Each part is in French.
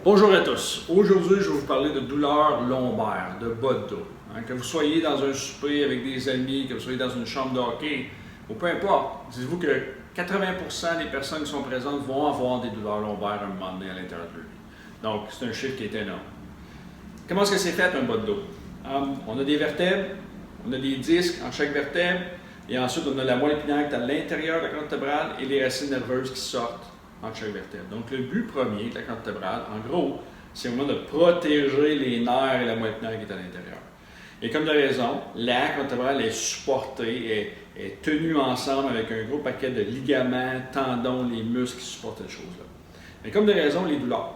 Bonjour à tous. Aujourd'hui, je vais vous parler de douleurs lombaires, de bas de dos. Que vous soyez dans un souper avec des amis, que vous soyez dans une chambre de hockey, ou peu importe, dites-vous que 80% des personnes qui sont présentes vont avoir des douleurs lombaires à un moment donné à l'intérieur de leur vie. Donc, c'est un chiffre qui est énorme. Comment est-ce que c'est fait un bas de dos? On a des vertèbres, on a des disques en chaque vertèbre, et ensuite on a la moelle épinière qui est à l'intérieur de la colonne vertébrale et les racines nerveuses qui sortent entre chaque vertèbre. Donc, le but premier de la colonne vertébrale, en gros, c'est vraiment de protéger les nerfs et la moelle épinière qui est à l'intérieur. Et comme de raison, la colonne vertébrale est supportée, est tenue ensemble avec un gros paquet de ligaments, tendons, les muscles qui supportent cette chose-là. Mais comme de raison, les douleurs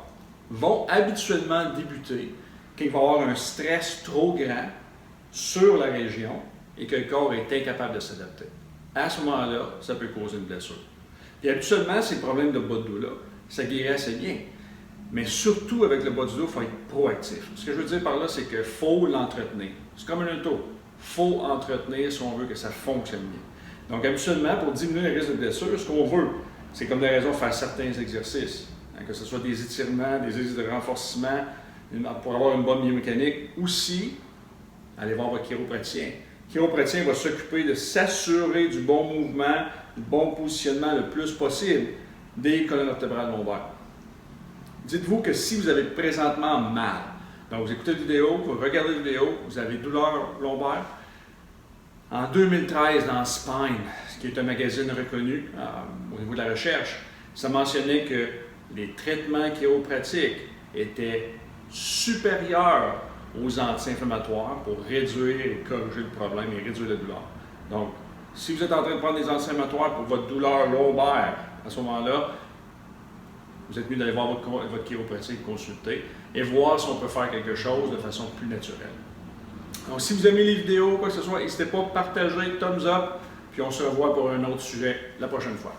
vont habituellement débuter quand il va y avoir un stress trop grand sur la région et que le corps est incapable de s'adapter. À ce moment-là, ça peut causer une blessure. Et habituellement, ces problèmes de bas de dos-là, ça guérit assez bien. Mais surtout avec le bas du dos, il faut être proactif. Ce que je veux dire par là, c'est qu'il faut l'entretenir. C'est comme un auto. Il faut entretenir si on veut que ça fonctionne bien. Donc habituellement, pour diminuer le risque de blessure, ce qu'on veut, c'est comme des raisons de faire certains exercices. Que ce soit des étirements, des exercices de renforcement, pour avoir une bonne biomécanique. Aussi, allez voir votre chiropraticien. Le chiropraticien va s'occuper de s'assurer du bon mouvement, du bon positionnement le plus possible des colonnes vertébrales lombaires. Dites-vous que si vous avez présentement mal, donc vous écoutez la vidéo, vous regardez la vidéo, vous avez douleur lombaire, en 2013 dans Spine, qui est un magazine reconnu au niveau de la recherche, ça mentionnait que les traitements chiropratiques étaient supérieurs aux anti-inflammatoires pour réduire et corriger le problème et réduire la douleur. Donc, si vous êtes en train de prendre des anti-inflammatoires pour votre douleur lombaire, à ce moment-là, vous êtes mieux d'aller voir votre chiropratique, consulter et voir si on peut faire quelque chose de façon plus naturelle. Donc, si vous aimez les vidéos, quoi que ce soit, n'hésitez pas à partager, thumbs up, puis on se revoit pour un autre sujet la prochaine fois.